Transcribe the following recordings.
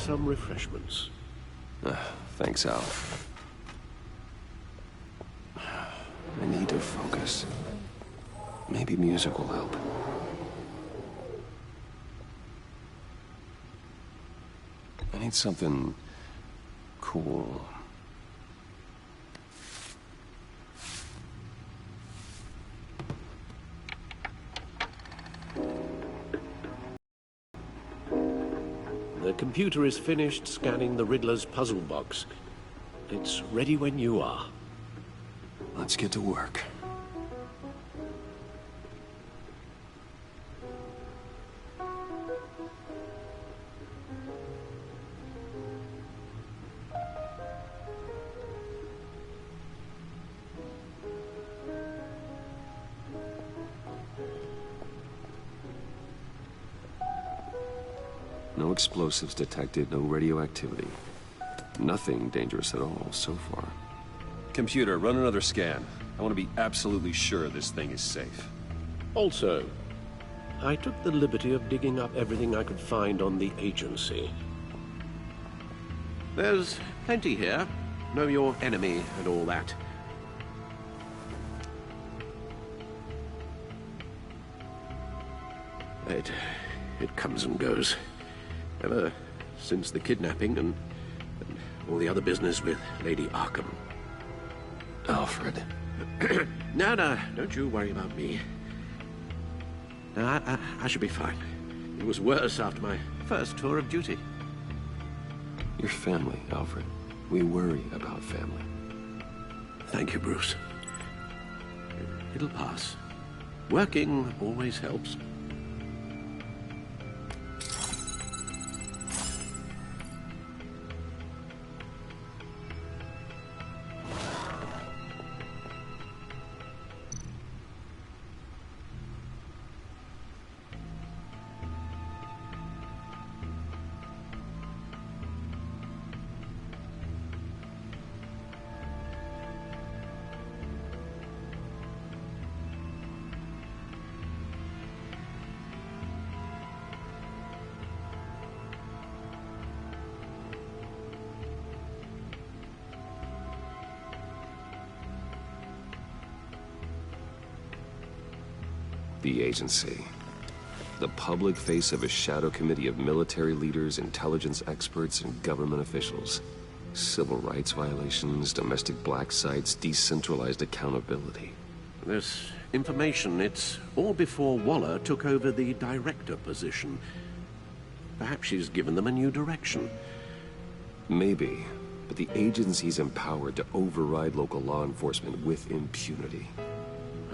some refreshments. Thanks, Al. I need to focus. Maybe music will help. I need something cool. The computer is finished scanning the Riddler's puzzle box. It's ready when you are. Let's get to work. No explosives detected, no radioactivity. Nothing dangerous at all so far. Computer, run another scan. I want to be absolutely sure this thing is safe. Also, I took the liberty of digging up everything I could find on the agency. There's plenty here. Know your enemy and all that. It comes and goes. Ever since the kidnapping and all the other business with Lady Arkham. Alfred. No, don't you worry about me. No, I should be fine. It was worse after my first tour of duty. Your family, Alfred. We worry about family. Thank you, Bruce. It'll pass. Working always helps. The agency. The public face of a shadow committee of military leaders, intelligence experts, and government officials. Civil rights violations, domestic black sites, decentralized accountability. This information, it's all before Waller took over the director position. Perhaps she's given them a new direction. Maybe, but the agency's empowered to override local law enforcement with impunity.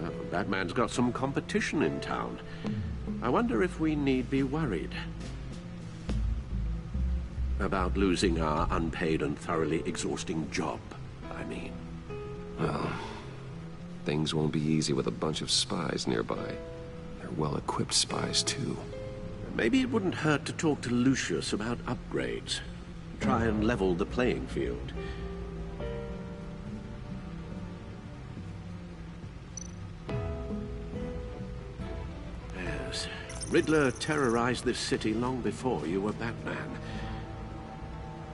Well, Batman's got some competition in town. I wonder if we need be worried about losing our unpaid and thoroughly exhausting job, I mean. Well, things won't be easy with a bunch of spies nearby. They're well-equipped spies, too. Maybe it wouldn't hurt to talk to Lucius about upgrades. Try and level the playing field. Yes, Riddler terrorized this city long before you were Batman.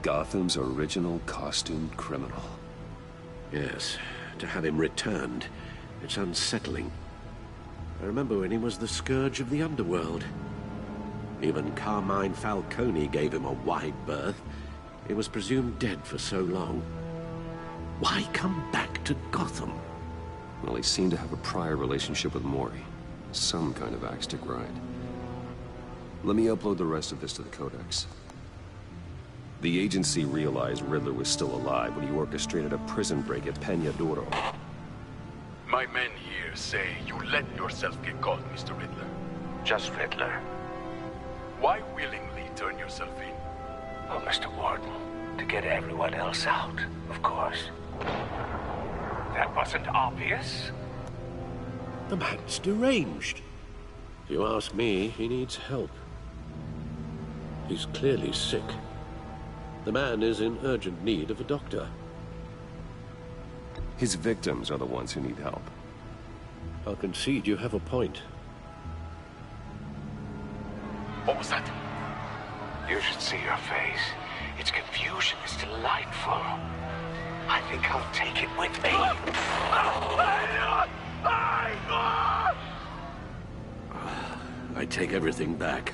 Gotham's original costumed criminal. Yes, to have him returned, it's unsettling. I remember when he was the scourge of the underworld. Even Carmine Falcone gave him a wide berth. He was presumed dead for so long. Why come back to Gotham? Well, he seemed to have a prior relationship with Mori. Some kind of axe to grind. Let me upload the rest of this to the Codex. The agency realized Riddler was still alive when he orchestrated a prison break at Peña Duro. My men here say you let yourself get caught, Mr. Riddler. Just Riddler. Why willingly turn yourself in? Oh, Mr. Warden, to get everyone else out, of course. That wasn't obvious. The man's deranged. If you ask me, he needs help. He's clearly sick. The man is in urgent need of a doctor. His victims are the ones who need help. I'll concede you have a point. What was that? You should see your face. Its confusion is delightful. I think I'll take it with me. I take everything back.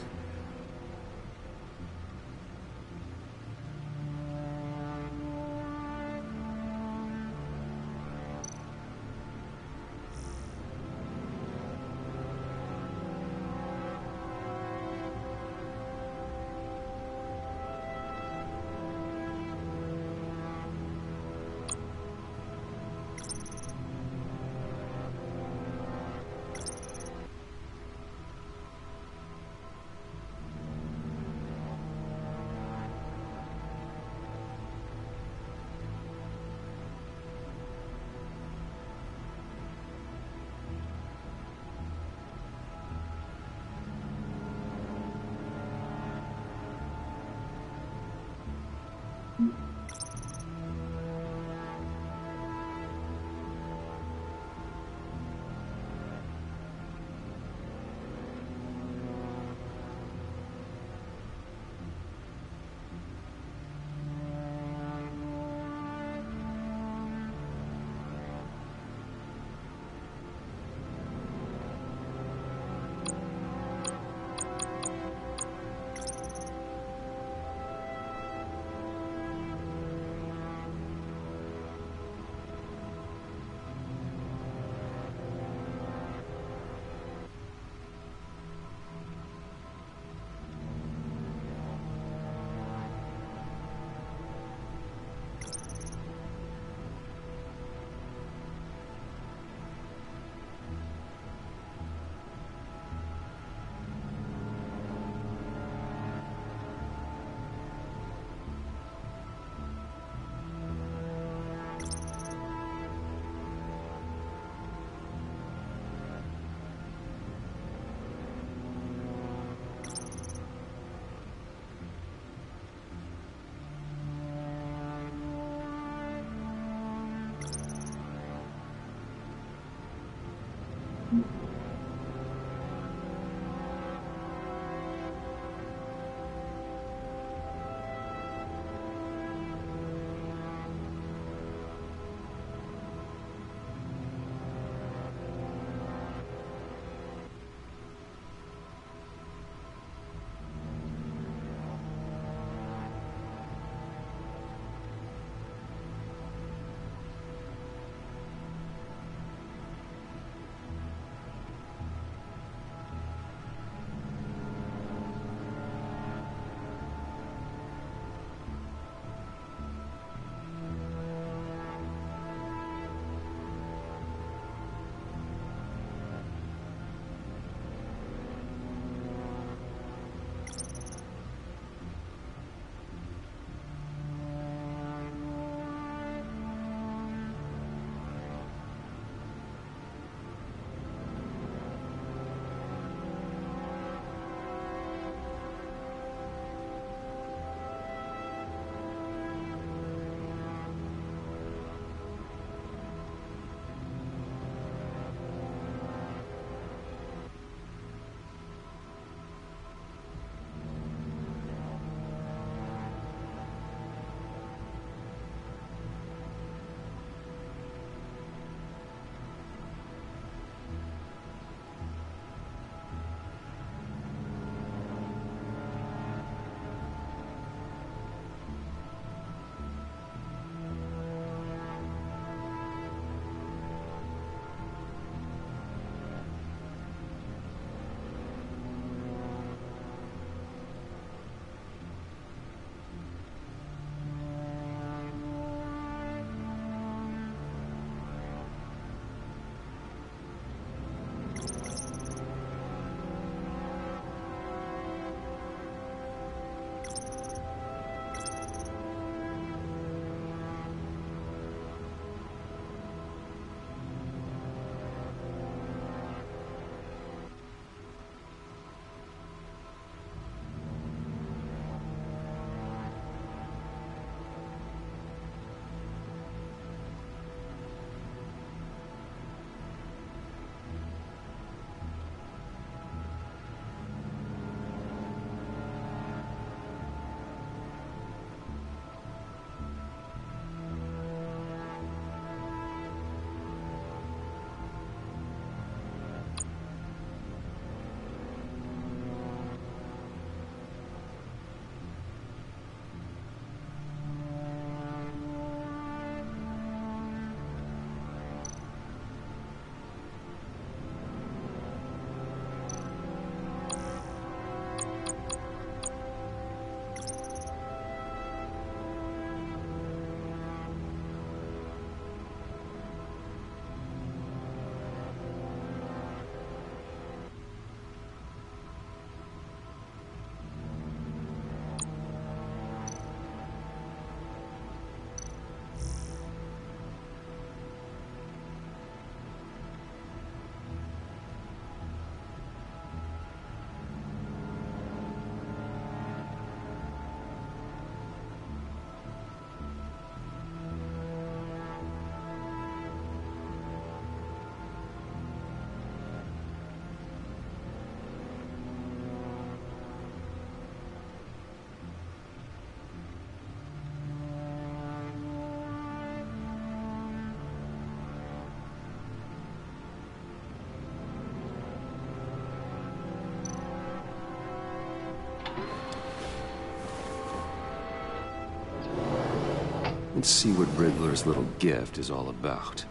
Let's see what Riddler's little gift is all about.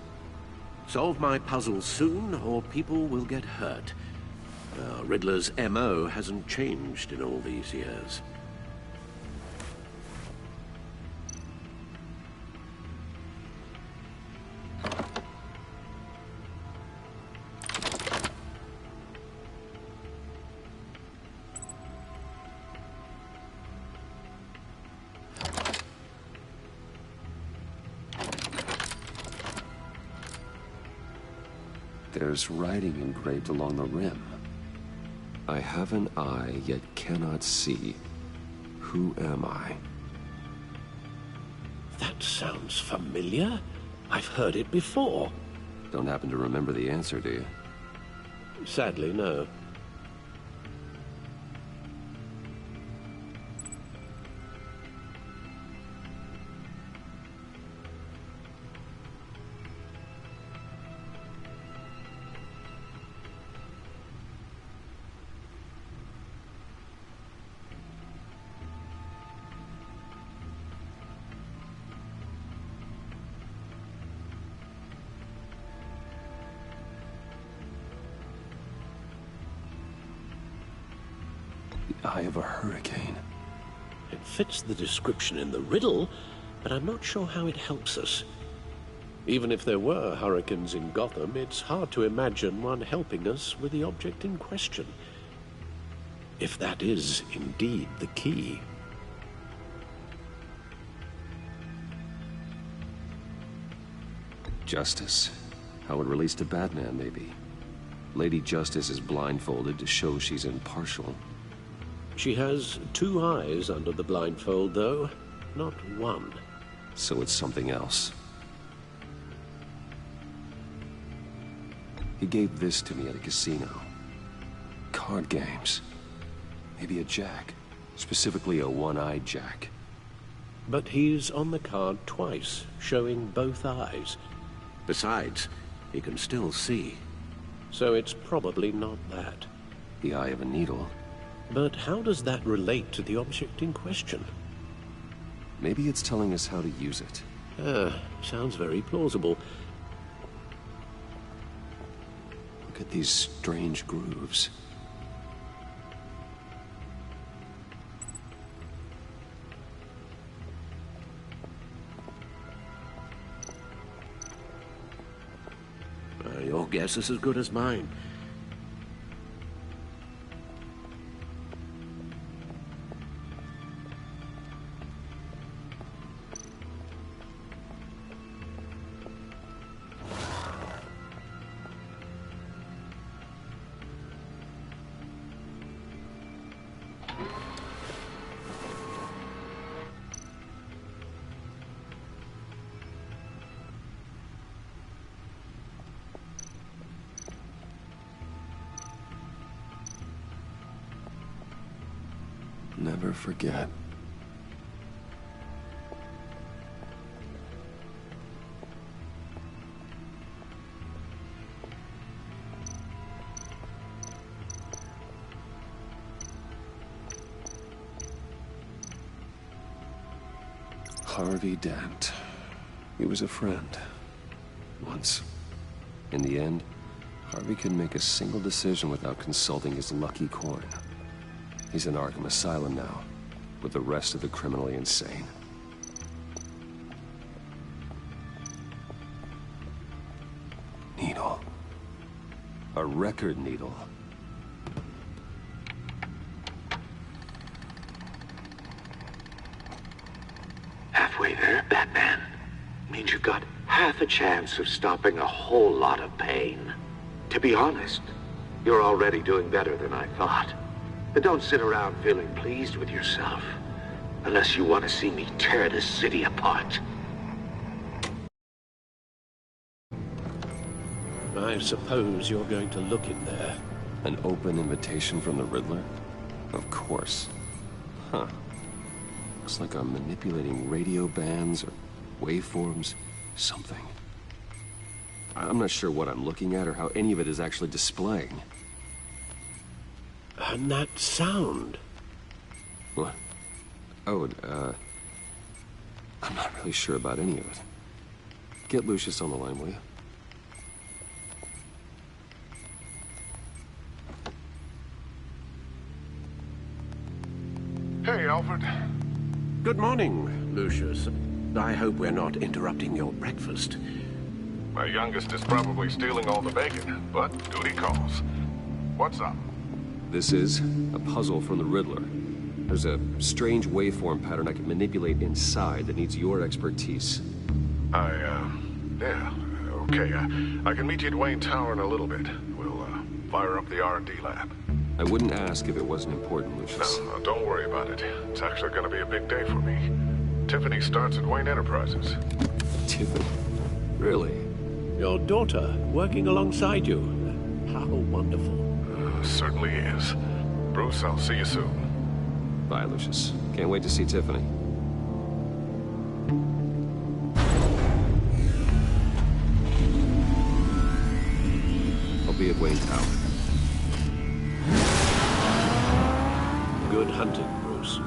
Solve my puzzle soon, or people will get hurt. Riddler's MO hasn't changed in all these years. There's writing engraved along the rim. I have an eye, yet cannot see. Who am I? That sounds familiar. I've heard it before. Don't happen to remember the answer, do you? Sadly, no. Eye of a hurricane. It fits the description in the riddle, but I'm not sure how it helps us. Even if there were hurricanes in Gotham, it's hard to imagine one helping us with the object in question. If that is indeed the key. Justice. How it relates to Batman, maybe. Lady Justice is blindfolded to show she's impartial. She has two eyes under the blindfold, though, not one. So it's something else. He gave this to me at a casino. Card games. Maybe a jack. Specifically a one-eyed jack. But he's on the card twice, showing both eyes. Besides, he can still see. So it's probably not that. The eye of a needle. But how does that relate to the object in question? Maybe it's telling us how to use it. Sounds very plausible. Look at these strange grooves. Your guess is as good as mine. Never forget. Harvey Dent. He was a friend. Once. In the end, Harvey couldn't make a single decision without consulting his lucky coin. He's in Arkham Asylum now, with the rest of the criminally insane. Needle. A record needle. Halfway there, Batman. Means you've got half a chance of stopping a whole lot of pain. To be honest, you're already doing better than I thought. But don't sit around feeling pleased with yourself, unless you want to see me tear this city apart. I suppose you're going to look in there. An open invitation from the Riddler? Of course. Huh. Looks like I'm manipulating radio bands or waveforms, something. I'm not sure what I'm looking at or how any of it is actually displaying. And that sound. What? Oh, I'm not really sure about any of it. Get Lucius on the line, will you? Hey, Alfred. Good morning, Lucius. I hope we're not interrupting your breakfast. My youngest is probably stealing all the bacon, but duty calls. What's up? This is a puzzle from the Riddler. There's a strange waveform pattern I can manipulate inside that needs your expertise. Yeah, okay. I can meet you at Wayne Tower in a little bit. We'll, fire up the R&D lab. I wouldn't ask if it wasn't important, Lucius. No, don't worry about it. It's actually gonna be a big day for me. Tiffany starts at Wayne Enterprises. Tiffany? Really? Your daughter working alongside you. How wonderful. Certainly is. Bruce, I'll see you soon. Bye, Lucius. Can't wait to see Tiffany. I'll be at Wayne Tower. Good hunting, Bruce.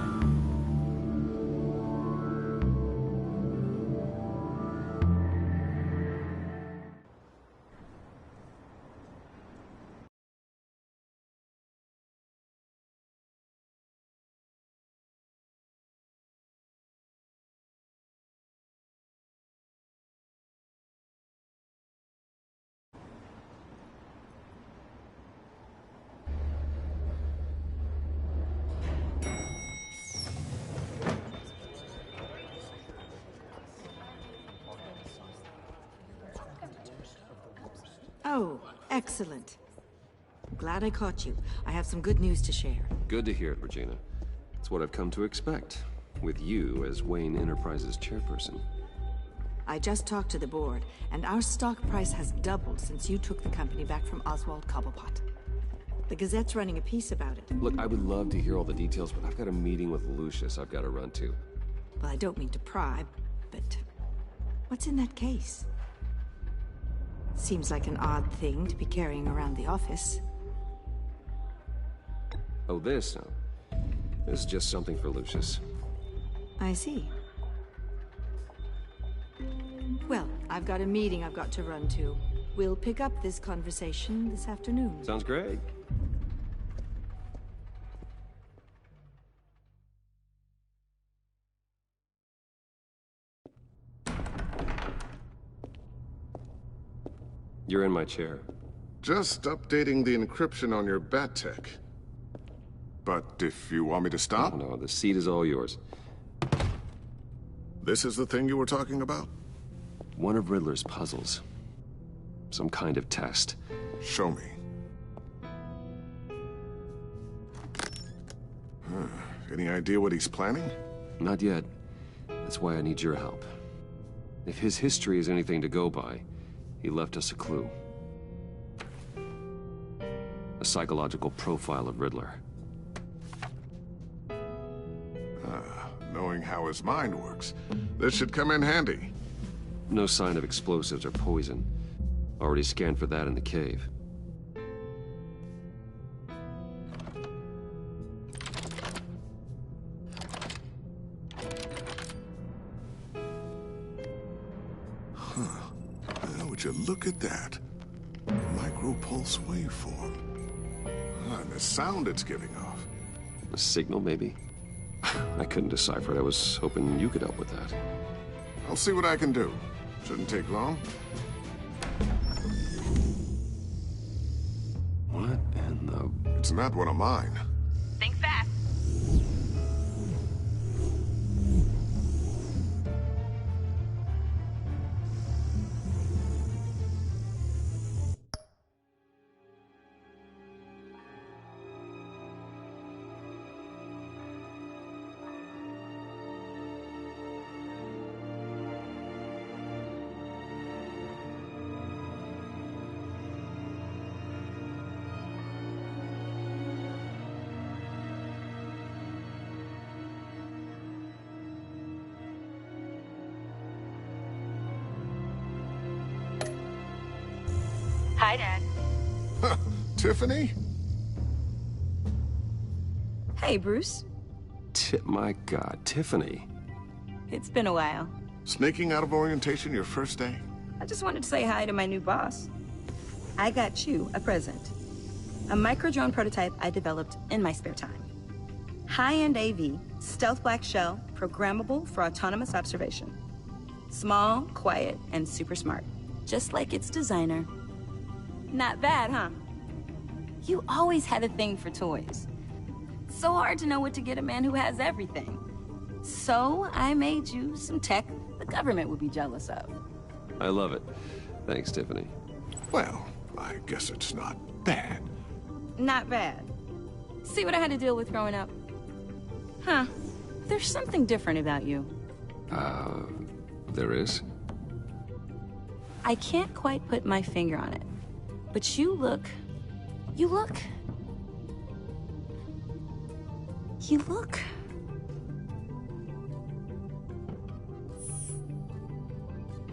Oh, excellent. Glad I caught you. I have some good news to share. Good to hear it, Regina. It's what I've come to expect, with you as Wayne Enterprises chairperson. I just talked to the board, and our stock price has doubled since you took the company back from Oswald Cobblepot. The Gazette's running a piece about it. Look, I would love to hear all the details, but I've got a meeting with Lucius I've got to run to. Well, I don't mean to pry, but what's in that case? Seems like an odd thing to be carrying around the office. Oh, this? No. This is just something for Lucius. I see. Well, I've got a meeting I've got to run to. We'll pick up this conversation this afternoon. Sounds great. You're in my chair. Just updating the encryption on your bat tech. But if you want me to stop, Oh, no, the seat is all yours. this is the thing you were talking about? One of Riddler's puzzles. Some kind of test. Show me. Any idea what he's planning? Not yet. That's why I need your help. If his history is anything to go by, he left us a clue. A psychological profile of Riddler. Knowing how his mind works, this should come in handy. No sign of explosives or poison. Already scanned for that in the cave. Would you look at that? Micropulse waveform. And the sound it's giving off. A signal, maybe? I couldn't decipher it. I was hoping you could help with that. I'll see what I can do. Shouldn't take long. What in the... It's not one of mine. Think fast. Hi, Dad. Tiffany? Hey, Bruce. My God, Tiffany. It's been a while. Sneaking out of orientation your first day? I just wanted to say hi to my new boss. I got you a present. A micro-drone prototype I developed in my spare time. High-end AV, stealth black shell, programmable for autonomous observation. Small, quiet, and super smart. Just like its designer. Not bad, huh? You always had a thing for toys. So hard to know what to get a man who has everything. So I made you some tech the government would be jealous of. I love it. Thanks, Tiffany. Well, I guess it's not bad. Not bad. See what I had to deal with growing up? Huh. There's something different about you. There is? I can't quite put my finger on it. But you look... You look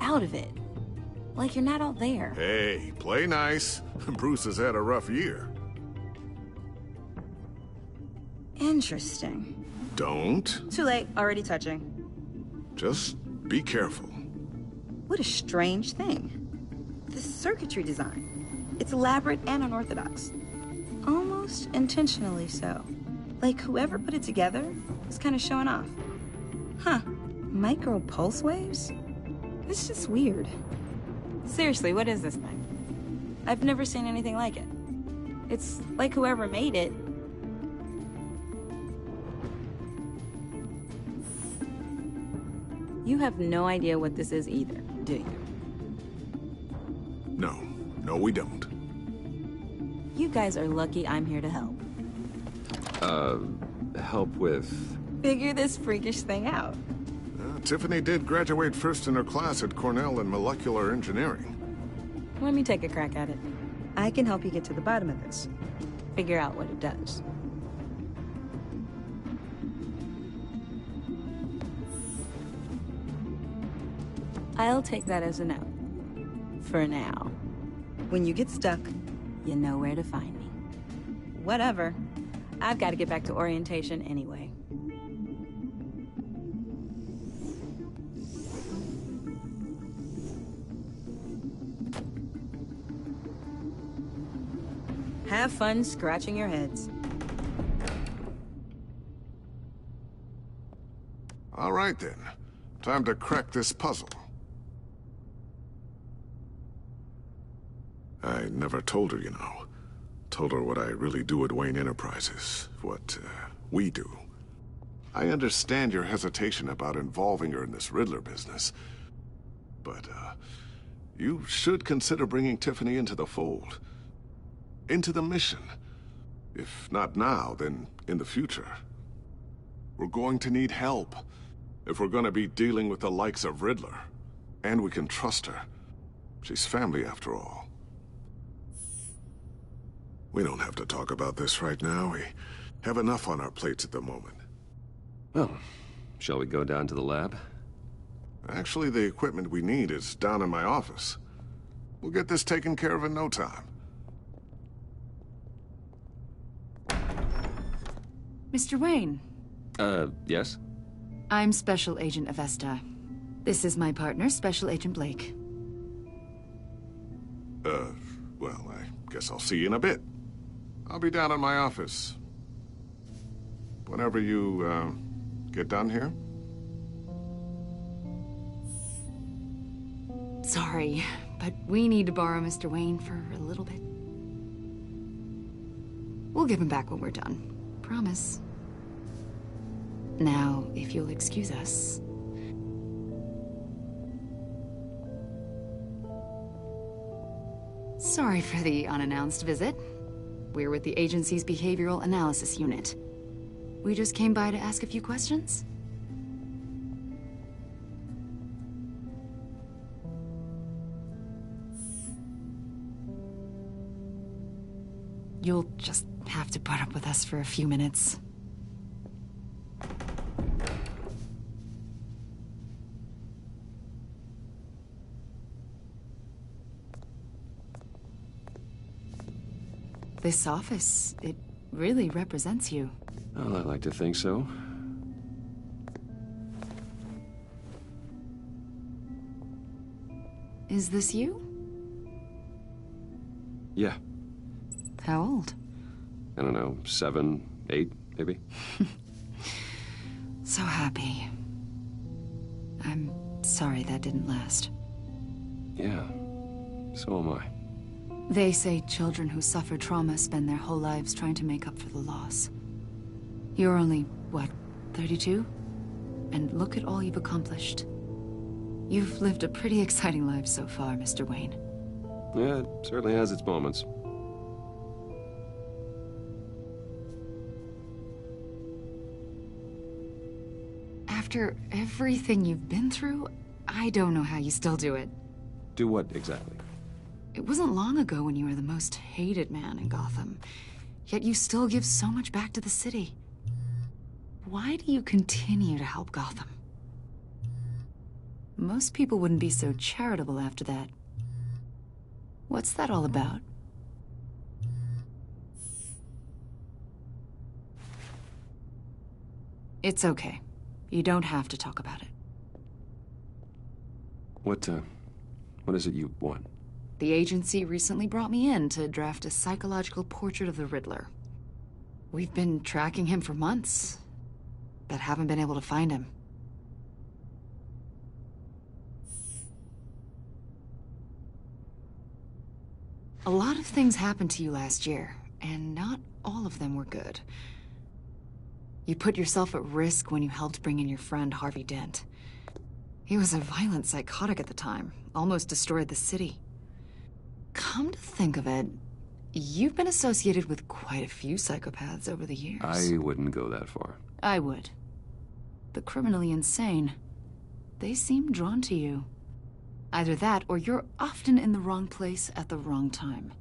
out of it. Like you're not all there. Hey, play nice. Bruce has had a rough year. Interesting. Don't. Too late, already touching. Just be careful. What a strange thing. The circuitry design. It's elaborate and unorthodox. Almost intentionally so. Like whoever put it together was kind of showing off. Huh. Micro pulse waves? It's just weird. Seriously, what is this thing? I've never seen anything like it. It's like whoever made it. You have no idea what this is either, do you? No, we don't. You guys are lucky I'm here to help. Help with... Figure this freakish thing out. Tiffany did graduate first in her class at Cornell in molecular engineering. Let me take a crack at it. I can help you get to the bottom of this. Figure out what it does. I'll take that as a no. For now. When you get stuck, you know where to find me. Whatever. I've got to get back to orientation anyway. Have fun scratching your heads. All right then. Time to crack this puzzle. I never told her, you know. Told her what I really do at Wayne Enterprises. What, we do. I understand your hesitation about involving her in this Riddler business. But, you should consider bringing Tiffany into the fold. Into the mission. If not now, then in the future. We're going to need help. If we're gonna be dealing with the likes of Riddler. And we can trust her. She's family after all. We don't have to talk about this right now. We have enough on our plates at the moment. Well, shall we go down to the lab? Actually, the equipment we need is down in my office. We'll get this taken care of in no time. Mr. Wayne. Yes? I'm Special Agent Avesta. This is my partner, Special Agent Blake. Well, I guess I'll see you in a bit. I'll be down in my office. Whenever you, get done here. Sorry, but we need to borrow Mr. Wayne for a little bit. We'll give him back when we're done. Promise. Now, if you'll excuse us. Sorry for the unannounced visit. We're with the agency's behavioral analysis unit. We just came by to ask a few questions. You'll just have to put up with us for a few minutes. This office, it really represents you. Well, I like to think so. Is this you? Yeah. How old? I don't know, 7, 8, maybe? So happy. I'm sorry that didn't last. Yeah, so am I. They say children who suffer trauma spend their whole lives trying to make up for the loss. You're only, what, 32? And look at all you've accomplished. You've lived a pretty exciting life so far, Mr. Wayne. Yeah, it certainly has its moments. After everything you've been through, I don't know how you still do it. Do what, exactly? It wasn't long ago when you were the most hated man in Gotham, yet you still give so much back to the city. Why do you continue to help Gotham? Most people wouldn't be so charitable after that. What's that all about? It's okay. You don't have to talk about it. What is it you want? The agency recently brought me in to draft a psychological portrait of the Riddler. We've been tracking him for months, but haven't been able to find him. A lot of things happened to you last year, and not all of them were good. You put yourself at risk when you helped bring in your friend Harvey Dent. He was a violent psychotic at the time, almost destroyed the city. Come to think of it, you've been associated with quite a few psychopaths over the years. I wouldn't go that far. I would. The criminally insane, they seem drawn to you. Either that, or you're often in the wrong place at the wrong time.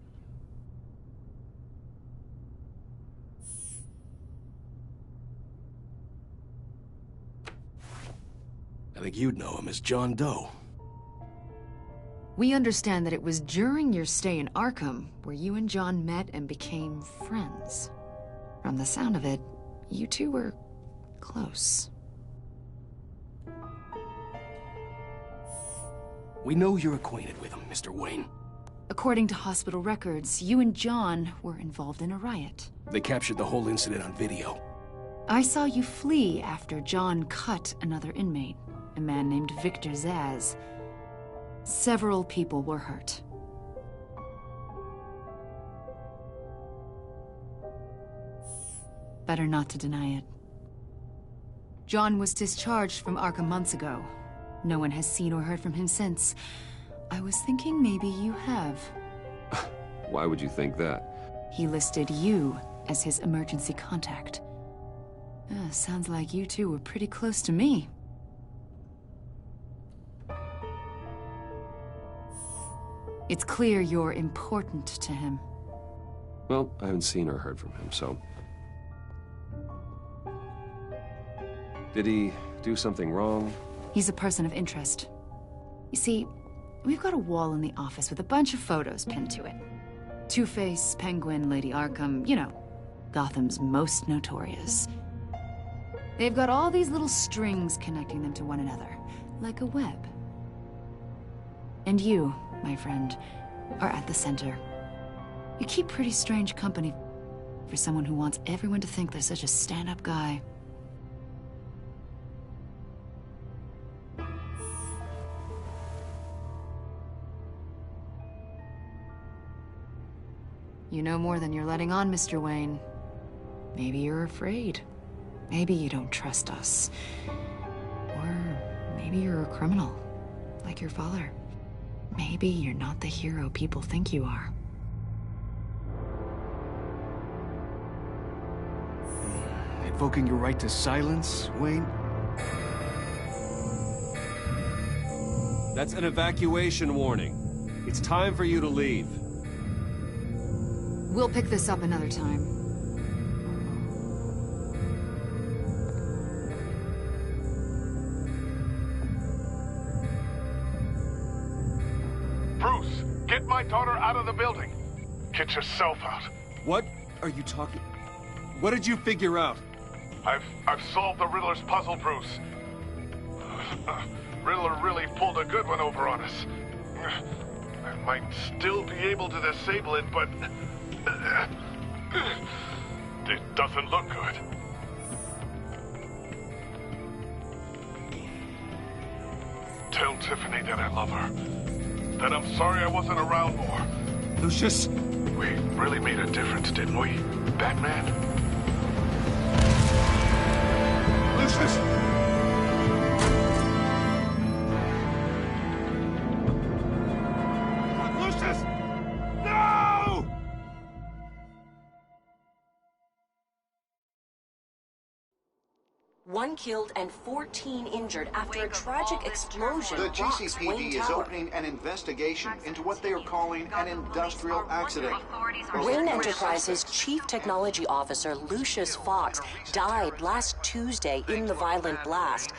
I think you'd know him as John Doe. We understand that it was during your stay in Arkham where you and John met and became friends. From the sound of it, you two were close. We know you're acquainted with him, Mr. Wayne. According to hospital records, you and John were involved in a riot. They captured the whole incident on video. I saw you flee after John cut another inmate, a man named Victor Zaz. Several people were hurt. Better not to deny it. John was discharged from Arkham months ago. No one has seen or heard from him since. I was thinking maybe you have. Why would you think that? He listed you as his emergency contact. Sounds like you two were pretty close to me. It's clear you're important to him. Well, I haven't seen or heard from him, so... Did he do something wrong? He's a person of interest. You see, we've got a wall in the office with a bunch of photos pinned to it. Two-Face, Penguin, Lady Arkham, you know, Gotham's most notorious. They've got all these little strings connecting them to one another, like a web. And you, my friend, are at the center. You keep pretty strange company for someone who wants everyone to think they're such a stand-up guy. You know more than you're letting on, Mr. Wayne. Maybe you're afraid. Maybe you don't trust us. Or maybe you're a criminal, like your father. Maybe you're not the hero people think you are. Invoking your right to silence, Wayne? That's an evacuation warning. It's time for you to leave. We'll pick this up another time. Bruce, get my daughter out of the building. Get yourself out. What are you talking... What did you figure out? I've solved the Riddler's puzzle, Bruce. Riddler really pulled a good one over on us. I might still be able to disable it, but... it doesn't look good. Tell Tiffany that I love her. That I'm sorry I wasn't around more. Lucius? We really made a difference, didn't we, Batman? Lucius! Lucius! No! One killed and 14 injured after a tragic explosion. The rocks Wayne GCPD is Tower. opening an investigation into what they are calling an industrial accident. Wayne Enterprises' Chief Technology Officer Lucius Fox died last Tuesday in the violent blast.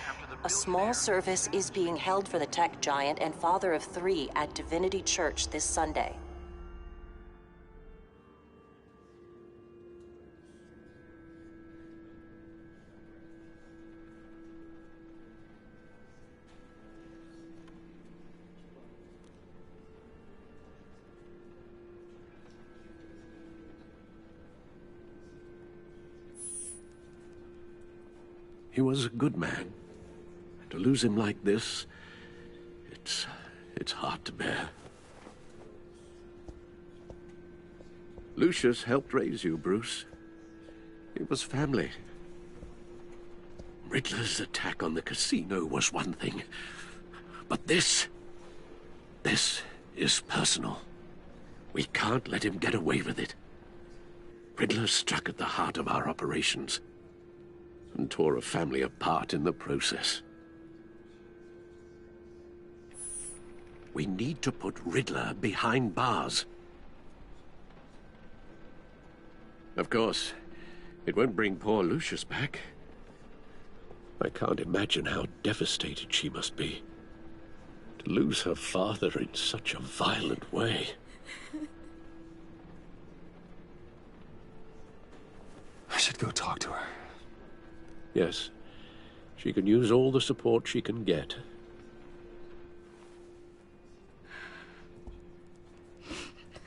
A small service is being held for the tech giant and father of 3 at Divinity Church this Sunday. He was a good man. To lose him like this, it's hard to bear. Lucius helped raise you, Bruce. It was family. Riddler's attack on the casino was one thing, but this is personal. We can't let him get away with it. Riddler struck at the heart of our operations and tore a family apart in the process. We need to put Riddler behind bars. Of course, it won't bring poor Lucius back. I can't imagine how devastated she must be to lose her father in such a violent way. I should go talk to her. Yes, she can use all the support she can get.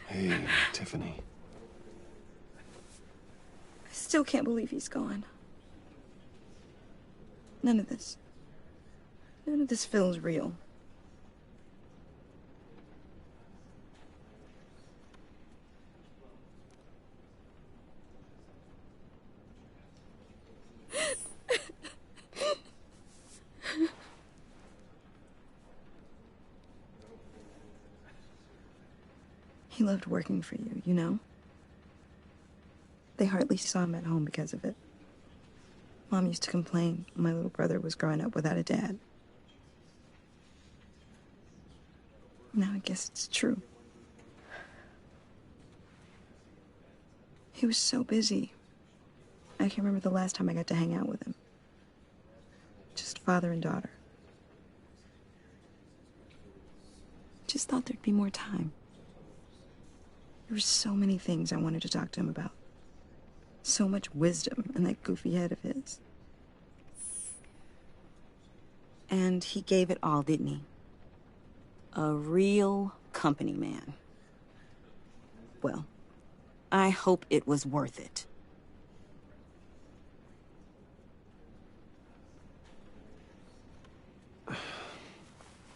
Hey, Tiffany. I still can't believe he's gone. None of this feels real. He loved working for you, you know? They hardly saw him at home because of it. Mom used to complain my little brother was growing up without a dad. Now I guess it's true. He was so busy. I can't remember the last time I got to hang out with him. Just father and daughter. Just thought there'd be more time. There were so many things I wanted to talk to him about. So much wisdom in that goofy head of his. And he gave it all, didn't he? A real company man. Well, I hope it was worth it.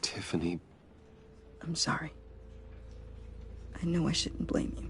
Tiffany. I'm sorry. I know I shouldn't blame you.